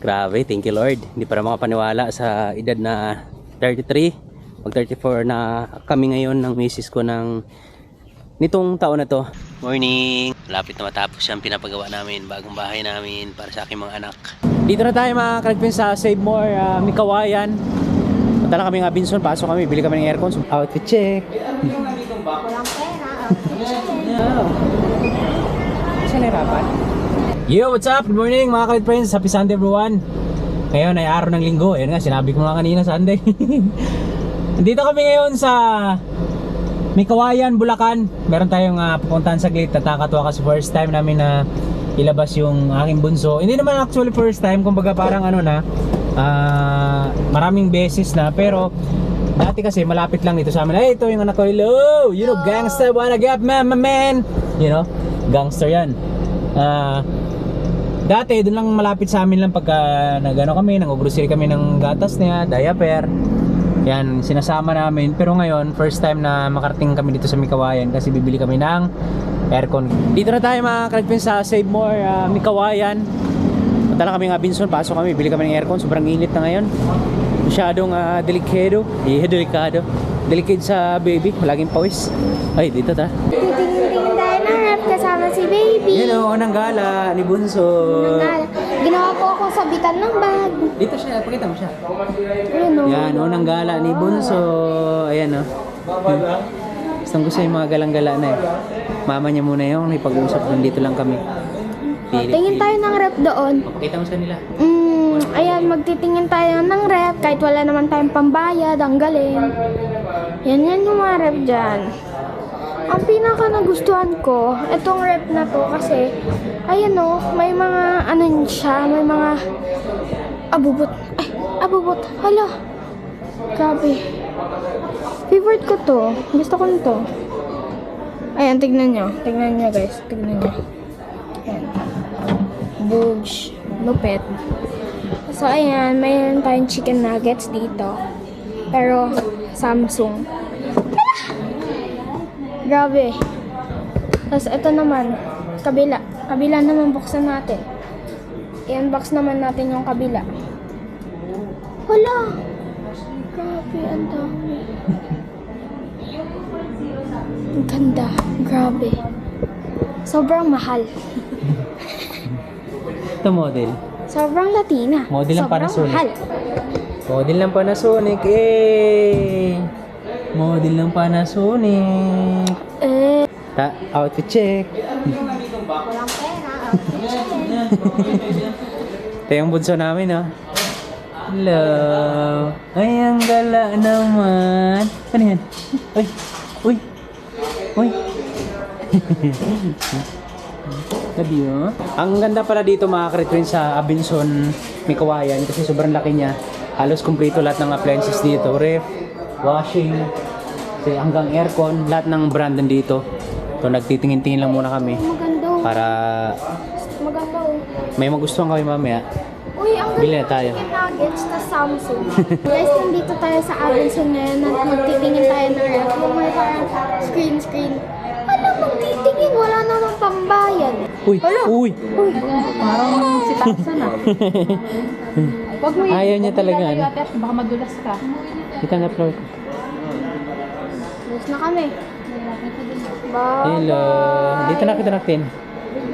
Grabe, thank you Lord. Hindi para makapaniwala sa edad na 33, mag 34 na kami ngayon ng misis ko ng nitong taon na to. Morning! Lapit na matapos yung pinapagawa namin, bagong bahay namin para sa aking mga anak. Dito na tayo mga kalagpin sa Save More, Mikawayan. Punta lang kami ng Abinson, pasok kami, bili kami ng aircon. So, outfit check. Walang pera, outfit check. Saan nahirapan? Yo, what's up? Good morning mga kalagpin friends. Happy Sunday everyone. Ngayon ay araw ng linggo. Ayun nga, sinabi ko nga kanina Sunday. Dito kami ngayon sa Mikawayan, Bulacan. Meron tayong pupuntahan saglit. Tatakatwa kasi first time namin na ilabas yung aking bunso. Hindi naman actually first time, kumbaga parang ano na maraming beses na, pero dati kasi malapit lang dito sa amin. Ay, ito yung anak ko. Hello! You know, gangster, wanna get man? You know, gangster yan. Dati doon lang malapit sa amin lang pagka nagano kami, nag-grocery kami ng gatas niya, diaper. Yan, sinasama namin. Pero ngayon, first time na makarating kami dito sa Mikawayan kasi bibili kami ng aircon. Dito na tayo mga kalagpin sa Save More, Mikawayan. Punta lang kami ng Abinson, pasok kami, bili kami ng aircon. Sobrang init na ngayon. Masyadong delikado. Delikado. Delicate sa baby, laging pawis. Ay, dito ta. Titingin tayo ng rap kasama si baby. Yan o, unang gala ni Bunso. Ginawa ko ako sabitan ng bag. Dito siya, pakita mo siya. Ayun o. Yan, unang gala ni Bunso. Ayan o. Gustong gusto yung mga galang-gala na eh. Mama niya muna yung ipag-uusap, nandito lang kami. Tingin tayo ng rep doon. Pakita mo sa nila. Ayan, magtitingin tayo ng rep kahit wala naman tayong pambayad. Ang galing. Yan yung mga rep dyan. Ang pinaka nagustuhan ko, itong rep na to kasi, ayan o, may mga ano siya, may mga abubot. Ay, abubot. Hala. Grabe. Favorite ko to. Gusto ko nito. Ayan, tignan nyo. Tignan nyo guys. Tignan nyo. Ayan. Bugs. Lupet. So, ayan. Mayroon tayong chicken nuggets dito. Pero, Samsung. Grabe. Tapos, ito naman. Kabila. Kabila naman buksan natin. I-unbox naman natin yung kabila. Wala. Grabe, ang dami. Ang ganda. Grabe. Sobrang mahal. Ito model. Sobrang Latina. Model ng Sobrang Panasonic. mahal. Model ng Panasonic eh. Model ng Panasonic. Outfit check. Walang pera. Outfit check. Ito yung bunso namin oh. Hello. Ay, ang gala naman. Ano yan? Uy. Uy. Uy. Sabi oh. Ang ganda pala dito mga ka-retrain sa Abinson, Mikawayan kasi sobrang laki niya. Halos kumpleto lahat ng appliances dito. Ref, washing, hanggang aircon, lahat ng brand dito. So nagtitingin-tingin lang muna kami Maganda. para Maganda. may magustuhan kami mamaya. Uy, ang Bili na ganda tayo. chicken nuggets na Samsung. Guys, nandito tayo sa Abinson ngayon. Magtitingin tayo ng ref. Yung may parang screen. Ano magtitingin? Wala namang pambayad. Uy, Hala. uy. Uy, parang si Tapsan ah. Wag mo Ayaw niya talaga ano. baka madulas ka. Kita na floor. Gusto na kami. Bye. Hello. Dito na kita natin.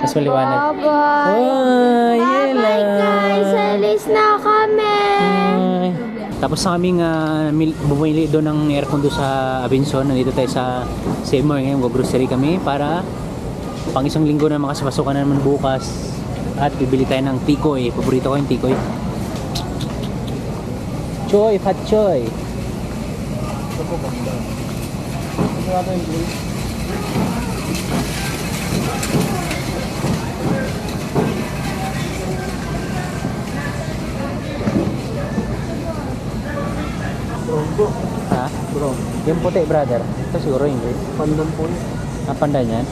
Mas maliwanag. Bye-bye. Oh, Bye-bye guys. Alis na kami. Ay. Tapos na kaming bumili doon ng aircon doon sa Abinson. Nandito tayo sa Save More ngayon. Go-grocery kami para pang isang linggo na makasapasukan na naman bukas. At bibili tayo ng tikoy. Paborito ko yung tikoy. Choy, fat choy. Ha? Bro. Yung puti, brother. Ito siguro yung green. Pandan po yun. Pandan yan?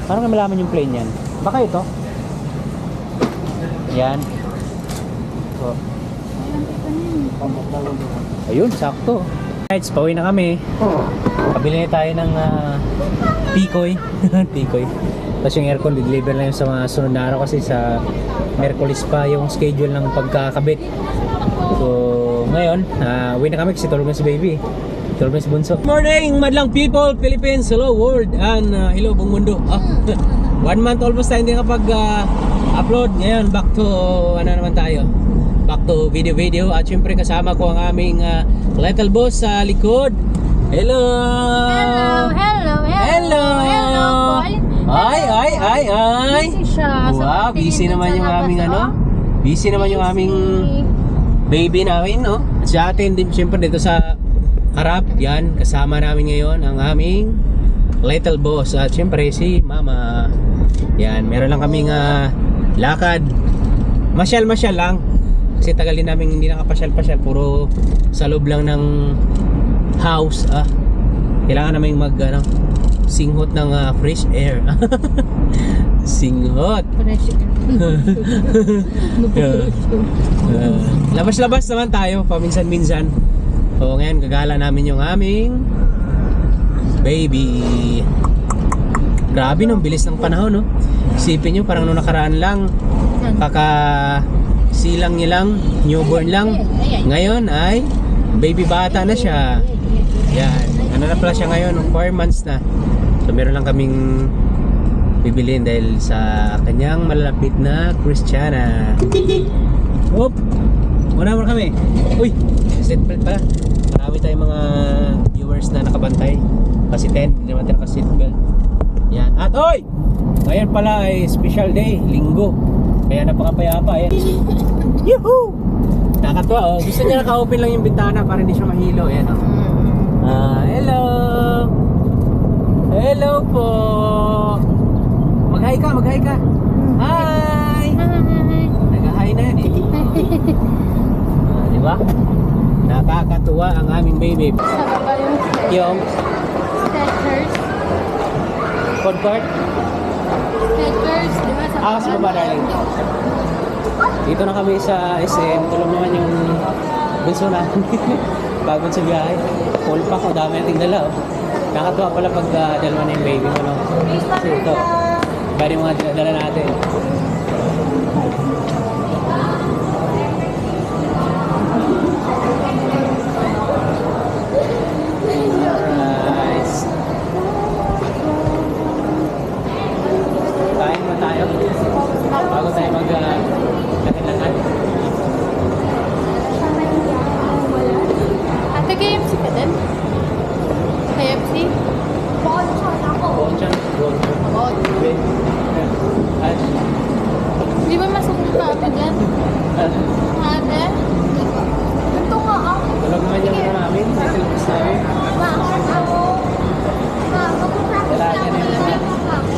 Paano nga malaman yung plain yan? Baka ito? Yan. So. Ayun, sakto. Guys, pauwi na kami. Pabili na tayo ng tikoy. Tikoy. Tapos yung aircon, deliver na yun sa mga sunod na araw kasi sa Merkulis pa yung schedule ng pagkakabit. So, ngayon, uwi na kami kasi tulog na si baby. Tulog na si Bunso. Good morning, madlang people, Philippines, hello world, and hello buong mundo. 1 month almost tayo hindi kapag-upload. Ngayon, back to, ano naman tayo? Back to video. At syempre kasama ko ang aming little boss sa likod. Hello! Hello! Ay! Busy siya. Wow, busy naman yung aming busy naman yung aming baby namin, no? At sa atin din, syempre dito sa harap, yan, kasama namin ngayon ang aming little boss. At syempre si Mama. Yan, meron lang kaming lakad. Masyal lang. Kasi tagal din namin hindi nakapasyal-pasyal. Puro sa loob lang ng house. Kailangan namin singhot ng fresh air. Singhot. Labas-labas naman tayo paminsan-minsan. So ngayon gagala namin yung aming baby. Grabe no, bilis ng panahon no. Isipin nyo parang nung nakaraan lang silang niya lang, newborn lang. Ngayon ay baby bata na siya. Yan, ano na pala siya ngayon, 4 months na. So meron lang kaming bibilin dahil sa kanyang malalapit na Christiana. Oop! Muna kami. Uy! Seatbelt pala. Marami tayong mga viewers na nakabantay. Kasi 10, hindi naman tayo naka-seatbelt. Yan. At oy! Ngayon pala ay special day, linggo. Kaya napakapayapa. Ayan. Yuhuu! Nakakatuwa oh. Gusto niya naka-open lang yung bintana para hindi siya mahilo. Ayan oh. Hello! Hello po! Mag-hi ka! Hi! Nag-hi na yan eh. Diba? Nakakatuwa ang aming baby. Yung Skechers. food court. Skechers, di ba? Sa baba darling. Dito na kami sa SM. Tulog naman yung bunso natin. Pagod sa biyahe. Full pack o dami nating dala oh. Nakakatuwa pala pag dalawa na yung baby mo no. Kasi ito, bari mga dinadala natin. Nice. Kain mo tayo. Bago tayo mag-lakad-lakad. Ate, KFC ka din? KFC? Bonchon. Wait. Di ba masakit pa ate dyan? Ate? Ito nga ako. Tulog naman yung ano namin. Silbus namin.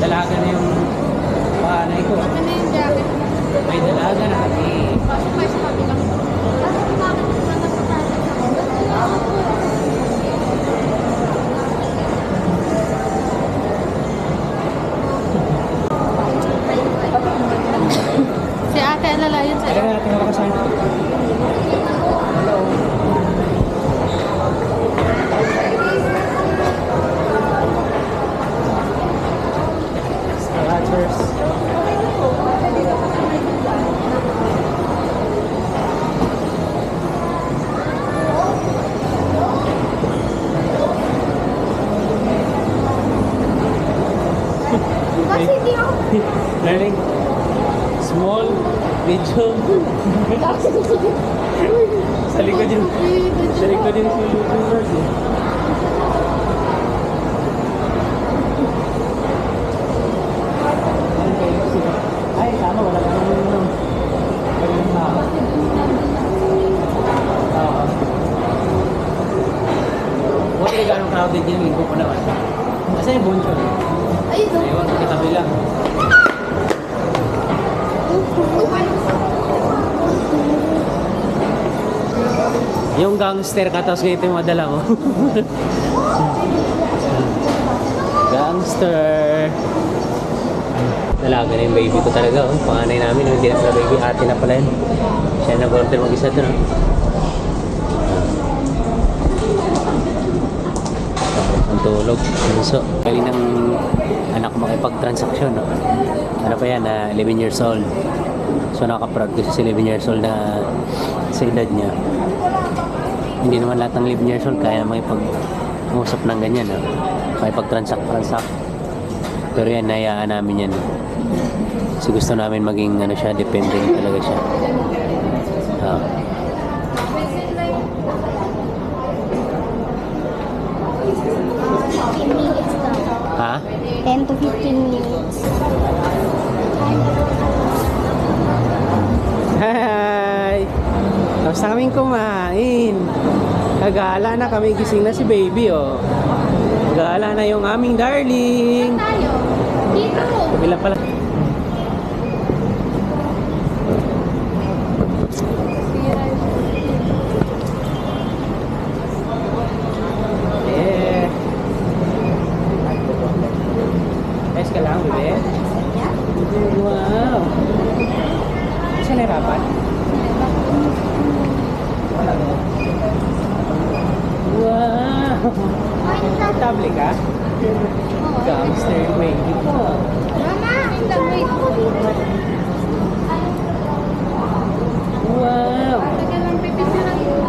Dalaga na yung panay ko. Ano na yung jacket? May dalaga na kami. Pasok kayo sa kabila. Si ate alala yun sa'yo. Tara natin makakasan. Hello. Scratchers. Kasi di ako. Learning. Small, medium. Sa likod yung YouTubers eh. Ay, tama, wala ka naman buti na gano'ng crowded yung linggo ko naman. Kasi yung bunso. Ayun. Ewan, kitabi lang. Yung gangster ka, tapos ganito yung madala mo. Gangster. Dalaga na yung baby ko talaga. Oh. Panganay namin, hindi na pala baby. Ate na pala yun. Siya nag-order mag-isa ito. No? Ang tulog. So, galing ng anak ko makipag-transaksyon, no? Ano pa yan, 11 years old. So, nakaproud ko siya sa 11 years old na sa edad niya. Hindi naman lahat ng 11 years old kaya makipag-usap ng ganyan, no? Makipag-transact. Pero yan, nayaan namin yan. Kasi gusto namin maging, ano siya, dependent talaga siya. Ha? 10 to 15 minutes. Hi! Tapos na kaming kumain. Kagala na kami, gising na si baby, oh. Kagala na yung aming darling. Tayo. Dito. Kabila pala. Yeah. Ayos ka lang, bebe? Wow! Saan nahirapan? Wow! Table ka? Gangster way. Mama, wait. Wow! Tagal lang pipicturean.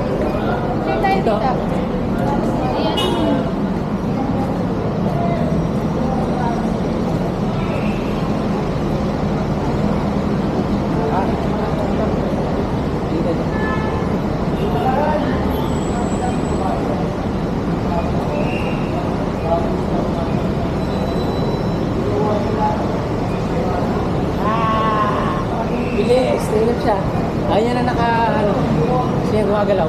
Sir tayo Ito. dito. Ayan. Bilis, tingnan siya. Ayan na siya gumagalaw.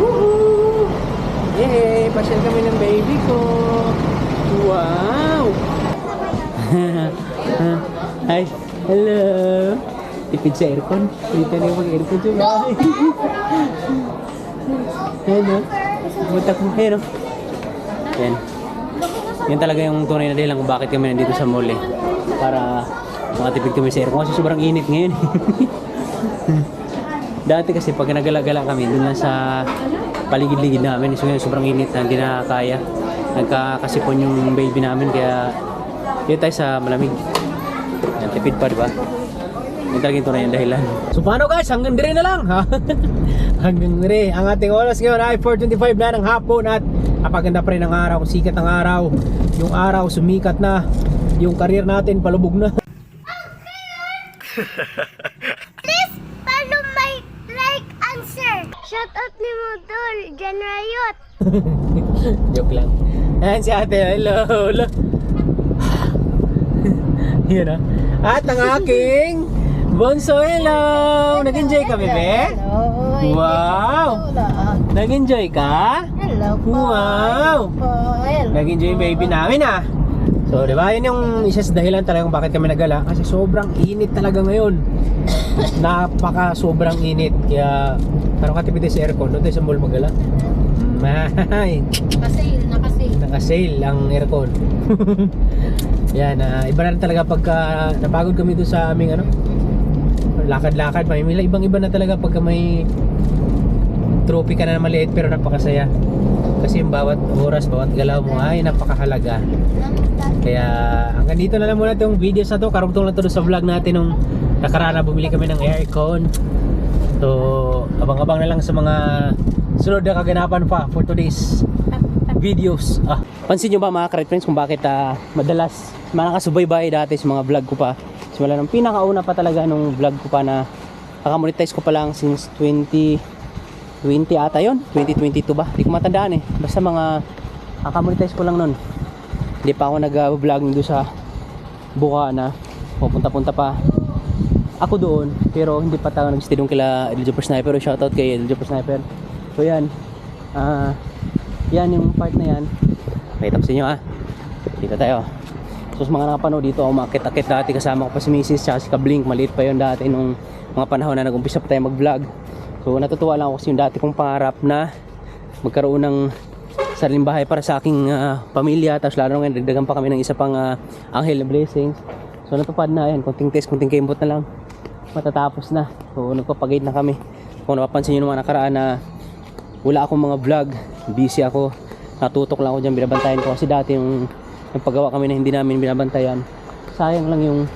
Woohoo! Yay! Pasyal kami ng baby ko. Wow! Hi! Hello! Tipid sa aircon. Dito na yung mag-aircon siya. Ayan o. Butak mo. Ayan o. Yan. Yan talaga yung tunay na dahilan kung bakit kami nandito sa mall, eh. Para makatipid kami sa aircon kasi sobrang init ngayon. Dati kasi pag nagala-gala kami doon lang sa paligid-ligid namin, so ngayon sobrang init na hindi na kaya. Nagkakasipon yung baby namin kaya dito tayo sa malamig. Yan, tipid pa, diba? Yan talaga yung tunay yung dahilan. So paano guys? Hanggang dire na lang, ha? Hanggang dire. Ang ating oras ngayon ay 4:25 na ng hapon at napaganda pa rin ang araw. Sikat ang araw. Yung araw sumikat na. Yung career natin palubog na. Please follow my right answer. Shout out ni Modol, Jan Rayot. Joke lang. Ayan si ate. Hello. Hello. Yun ah. At ang aking Bonso, hello. Nag-enjoy ka, bebe? Hello. Wow. Nag-enjoy ka? Hello po. Wow. Hello. Nag-enjoy yung baby namin ah. So, di ba? Yun yung isa sa dahilan talaga kung bakit kami nagala. Kasi sobrang init talaga ngayon. Sobrang init. Kaya, parang katipid sa aircon. Doon tayo sa mall magala. May. Naka-sale ang aircon. Yan, iba na rin talaga pagka napagod kami doon sa aming lakad-lakad. May ibang-iba na talaga pagka may trophy ka na maliit pero napakasaya. Kasi yung bawat oras, bawat galaw mo ay napakahalaga. Kaya hanggang dito na lang muna itong videos na to. Karugtong lang to sa vlog natin nung nakaraan na bumili kami ng aircon. So abang-abang na lang sa mga sunod na kaganapan pa for today's videos. Pansin nyo ba mga ka-red friends kung bakit madalas nakasubaybay dati sa mga vlog ko pa. Simula nung pinakauna pa talaga nung vlog ko pa na nakamonetize ko pa lang since 2020 ata yun, 2022 ba? Hindi ko matandaan eh. Basta mga nakamonetize ko lang nun. Hindi pa ako nag-vlogging doon sa Bukana. Pupunta-punta pa ako doon, pero hindi pa tayo nag-stay doon kila Edeljoper Sniper. Shoutout kay Edeljoper Sniper. So yan, yan yung part na yan. Okay, tapos nyo dito tayo. So sa mga nakapanood dito, umakit-akit dati kasama ko pa si Mrs. tsaka si Kablink. Maliit pa yun dati nung mga panahon na nag-umpisa pa tayo mag-vlog. So natutuwa lang ako kasi yung dati kong pangarap na magkaroon ng sariling bahay para sa aking pamilya. Tapos lalo ngayon, dagdagan pa kami ng isa pang Anghel na Blessings. So natupad na yan, konting test, konting kembot na lang, matatapos na. So nagpapagate na kami. Kung napapansin nyo naman nakaraan na wala akong mga vlog, busy ako, natutok lang ako dyan, binabantayan ko kasi dati yung paggawa kami na hindi namin binabantayan, sayang lang yung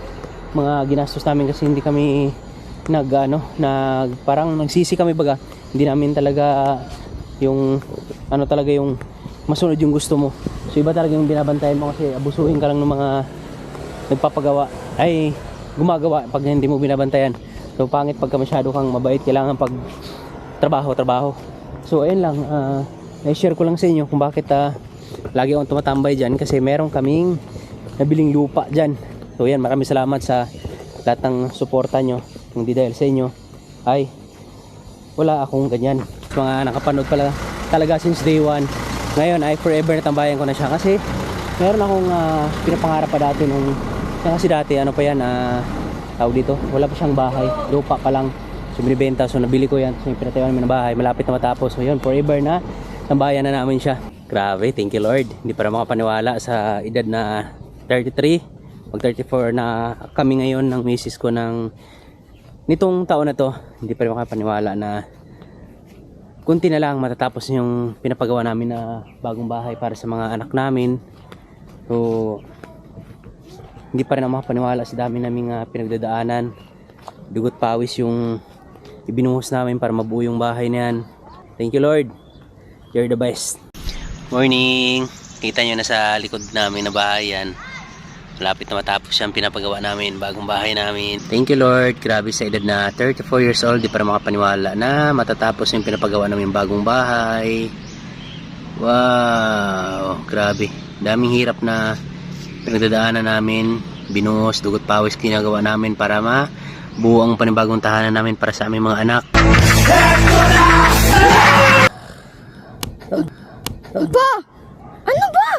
mga ginastos namin kasi hindi kami parang nagsisi kami baga, hindi namin talaga yung talaga yung masunod yung gusto mo. So iba talaga yung binabantayan mo kasi abusuhin ka lang ng mga nagpapagawa ay gumagawa pag hindi mo binabantayan. So pangit pagka masyado kang mabait, kailangan pag trabaho. So ayun lang, i-share ko lang sa inyo kung bakit lagi akong tumatambay dyan kasi meron kaming nabiling lupa dyan. So yan, maraming salamat sa lahat ng suporta nyo. Kung di dahil sa inyo ay wala akong ganyan. Mga nakapanood pala talaga since day one, ngayon ay forever na tambayan ko na siya kasi meron akong pinapangarap pa dati nung kasi dati pa yan, tawag dito, wala pa siyang bahay, lupa pa lang. So binibenta, so nabili ko yan, so pinatayuan namin ng bahay, malapit na matapos. So yun, forever na tambayan na namin siya. Grabe, thank you Lord. Hindi para makapaniwala sa edad na 33, mag 34 na kami ngayon ng misis ko nitong taon na to. Hindi pa rin makapaniwala na kunti na lang matatapos yung pinapagawa namin na bagong bahay para sa mga anak namin. So hindi pa rin ako makapaniwala sa dami naming pinagdadaanan, dugot pawis yung ibinuhos namin para mabuo yung bahay na yan. Thank you Lord, you're the best. Morning, kita nyo na sa likod namin na bahay yan, malapit na matapos yung pinapagawa namin, bagong bahay namin. Thank you Lord, grabe sa edad na 34 years old, di pa rin makapaniwala na matatapos yung pinapagawa namin bagong bahay. Wow, grabe, daming hirap na pinagdadaanan namin, binuhos, dugot pawis ginagawa namin para mabuo ang panibagong tahanan namin para sa aming mga anak. Pa! Ano ba?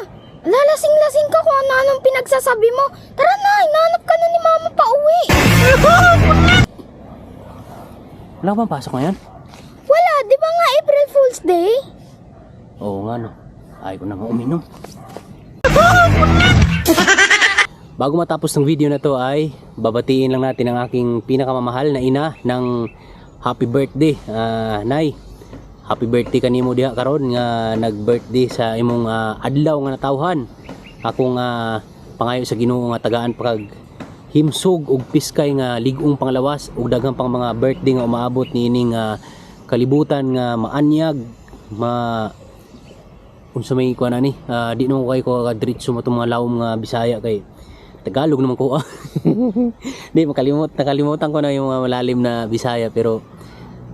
Lalasing-lasing ka kung ano-anong pinagsasabi mo. Tara na, hinahanap ka na ni Mama pa uwi. Wala ka bang pasok ngayon? Wala, di ba nga April Fool's Day? Oo nga no, ayaw ko na nga uminom. Bago matapos ng video na to ay babatiin lang natin ang aking pinakamamahal na ina ng happy birthday. Nay, happy birthday kanimo diha karon nga nag-birthday sa imong adlaw nga natawhan. Akong pangayo sa Ginoo nga tagaan pag himsog og piskay nga ligong panglawas ug daghang pang mga birthday nga umaabot niining kalibutan nga maanyag unsa may kuan ani di no kay ko diretso mo mga lawom nga Bisaya kay Tagalog naman ko. Di nakalimutan ko na yung mga malalim na Bisaya pero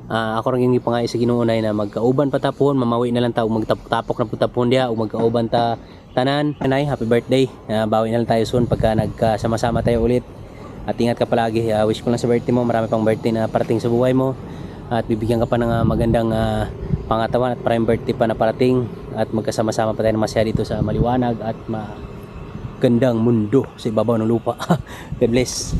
ako rin yung pangayo sa Ginoo na magkauban patapon, mamawi na lang ta magtapok na putapon dia o magkauban ta tanan. Nay, happy birthday. Bawi na lang tayo soon pagka nagkasama-sama tayo ulit. At ingat ka palagi. Wish ko lang sa birthday mo, marami pang birthday na parating sa buhay mo. At bibigyan ka pa ng magandang pangatawan at maraming birthday pa na parating. At magkasama-sama pa tayo na masaya dito sa maliwanag at gandang mundo sa ibabaw ng lupa. God bless.